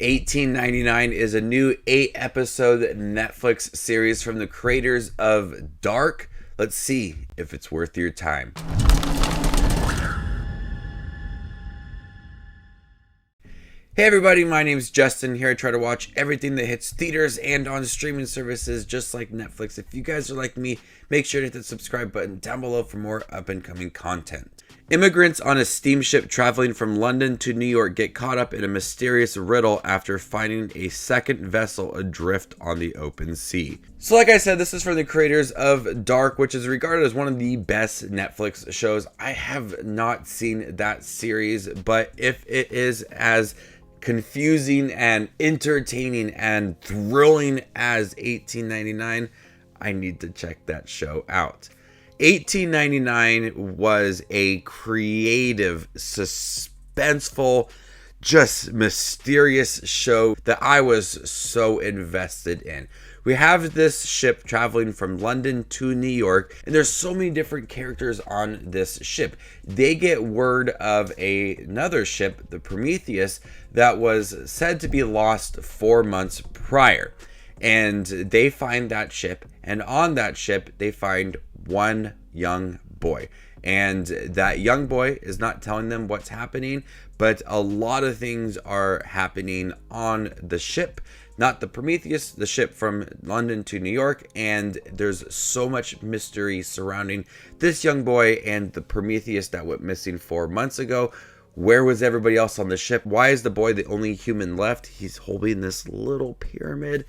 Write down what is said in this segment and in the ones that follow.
1899 is a new 8-episode Netflix series from the creators of Dark. Let's see if it's worth your time. Hey everybody, my name is Justin. Here I try to watch everything that hits theaters and on streaming services just like Netflix. If you guys are like me, make sure to hit the subscribe button down below for more up-and-coming content. Immigrants on a steamship traveling from London to New York get caught up in a mysterious riddle after finding a second vessel adrift on the open sea. So like I said, this is from the creators of Dark, which is regarded as one of the best Netflix shows. I have not seen that series, but if it is as confusing and entertaining and thrilling as 1899, I need to check that show out. 1899 was a creative, suspenseful, just mysterious show that I was so invested in. We have this ship traveling from London to New York, and there's so many different characters on this ship. They get word of another ship, the Prometheus, that was said to be lost 4 months prior. And they find that ship, and on that ship, they find one young boy. And that young boy is not telling them what's happening, but a lot of things are happening on the ship. Not the Prometheus, the ship from London to New York, and there's so much mystery surrounding this young boy and the Prometheus that went missing 4 months ago. Where was everybody else on the ship? Why is the boy the only human left? He's holding this little pyramid,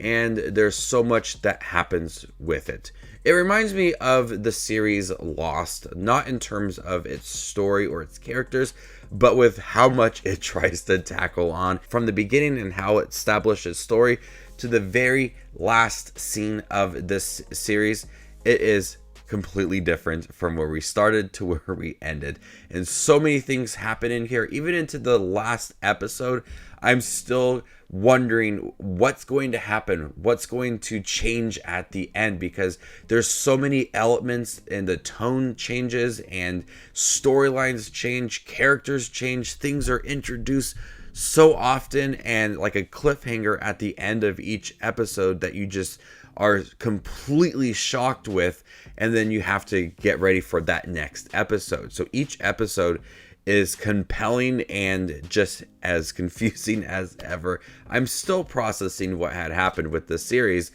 and there's so much that happens with it. It reminds me of the series Lost, not in terms of its story or its characters, but with how much it tries to tackle on from the beginning and how it establishes story to the very last scene of this series. It is completely different from where we started to where we ended, and so many things happen in here. Even into the last episode, I'm still wondering what's going to happen, what's going to change at the end, because there's so many elements and the tone changes and storylines change, characters change, things are introduced so often, and like a cliffhanger at the end of each episode that you just are completely shocked with, and then you have to get ready for that next episode. So each episode is compelling and just as confusing as ever. I'm still processing what had happened with the series.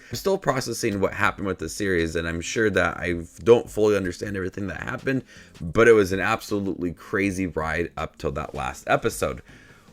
And I'm sure that I don't fully understand everything that happened, but it was an absolutely crazy ride up till that last episode.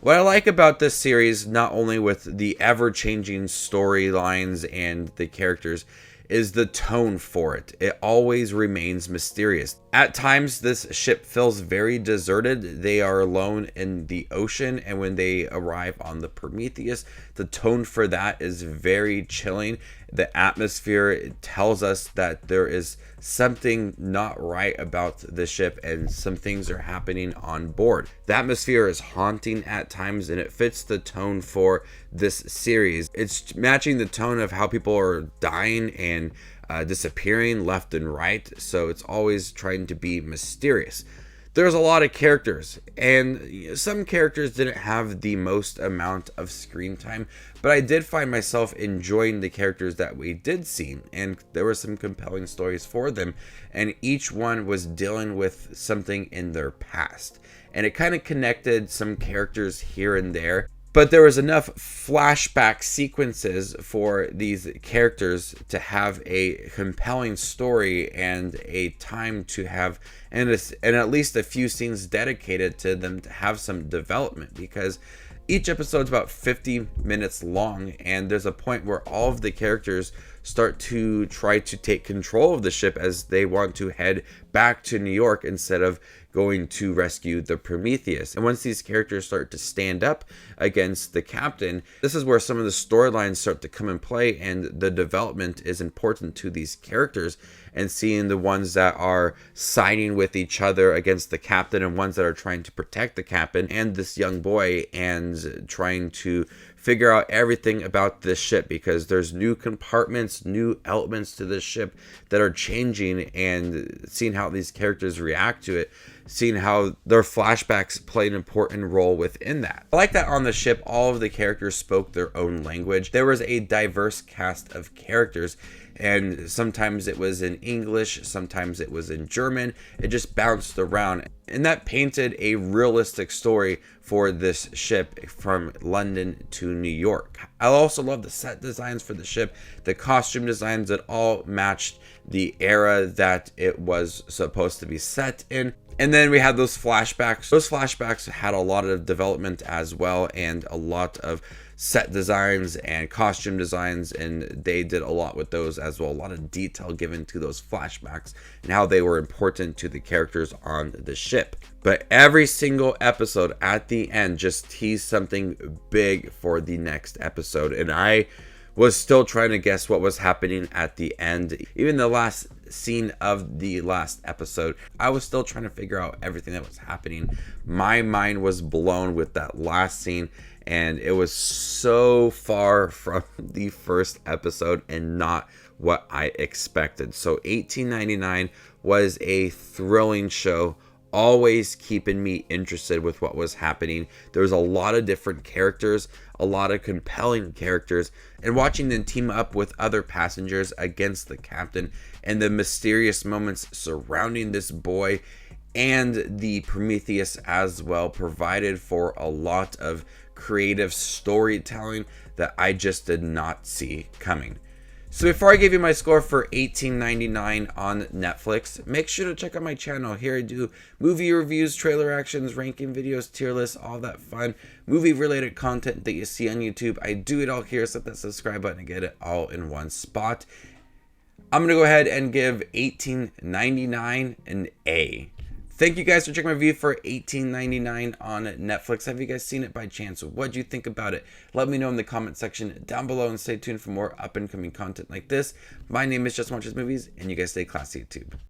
What I like about this series, not only with the ever-changing storylines and the characters, is the tone for it. It always remains mysterious. At times, this ship feels very deserted. They are alone in the ocean, and when they arrive on the Prometheus, the tone for that is very chilling. The atmosphere tells us that there is something not right about the ship and some things are happening on board. The atmosphere is haunting at times, and it fits the tone for this series. It's matching the tone of how people are dying and disappearing left and right, so it's always trying to be mysterious. There's a lot of characters, and some characters didn't have the most amount of screen time, but I did find myself enjoying the characters that we did see, and there were some compelling stories for them, and each one was dealing with something in their past, and it kind of connected some characters here and there. But there was enough flashback sequences for these characters to have a compelling story and a time to have, and at least a few scenes dedicated to them to have some development, because each episode's about 50 minutes long, and there's a point where all of the characters start to try to take control of the ship as they want to head back to New York instead of going to rescue the Prometheus. And once these characters start to stand up against the captain, this is where some of the storylines start to come in play, and the development is important to these characters, and seeing the ones that are siding with each other against the captain and ones that are trying to protect the captain and this young boy, and trying to figure out everything about this ship, because there's new compartments, new elements to this ship that are changing, and seeing how these characters react to it seeing how their flashbacks play an important role within that. I like that on the ship, all of the characters spoke their own language. There was a diverse cast of characters, and sometimes it was in English, sometimes it was in German. It just bounced around, and that painted a realistic story for this ship from London to New York. I also love the set designs for the ship, the costume designs that all matched the era that it was supposed to be set in. And then we had those flashbacks. Those flashbacks had a lot of development as well, and a lot of set designs and costume designs, and they did a lot with those as well. A lot of detail given to those flashbacks and how they were important to the characters on the ship. But every single episode at the end just teased something big for the next episode, and I was still trying to guess what was happening at the end. Even the last scene of the last episode, I was still trying to figure out everything that was happening. My mind was blown with that last scene, and it was so far from the first episode and not what I expected. So 1899 was a thrilling show, always keeping me interested with what was happening. There was a lot of different characters, a lot of compelling characters, and watching them team up with other passengers against the captain, and the mysterious moments surrounding this boy and the Prometheus as well provided for a lot of creative storytelling that I just did not see coming. So before I give you my score for 1899 on Netflix, make sure to check out my channel. Here I do movie reviews, trailer actions, ranking videos, tier lists, all that fun movie related content that you see on YouTube. I do it all here, so hit that subscribe button to get it all in one spot. I'm going to go ahead and give 1899 an A. Thank you guys for checking my review for 1899 on Netflix. Have you guys seen it by chance? What do you think about it? Let me know in the comment section down below, and stay tuned for more up and coming content like this. My name is Just Watches Movies, and you guys stay classy, YouTube.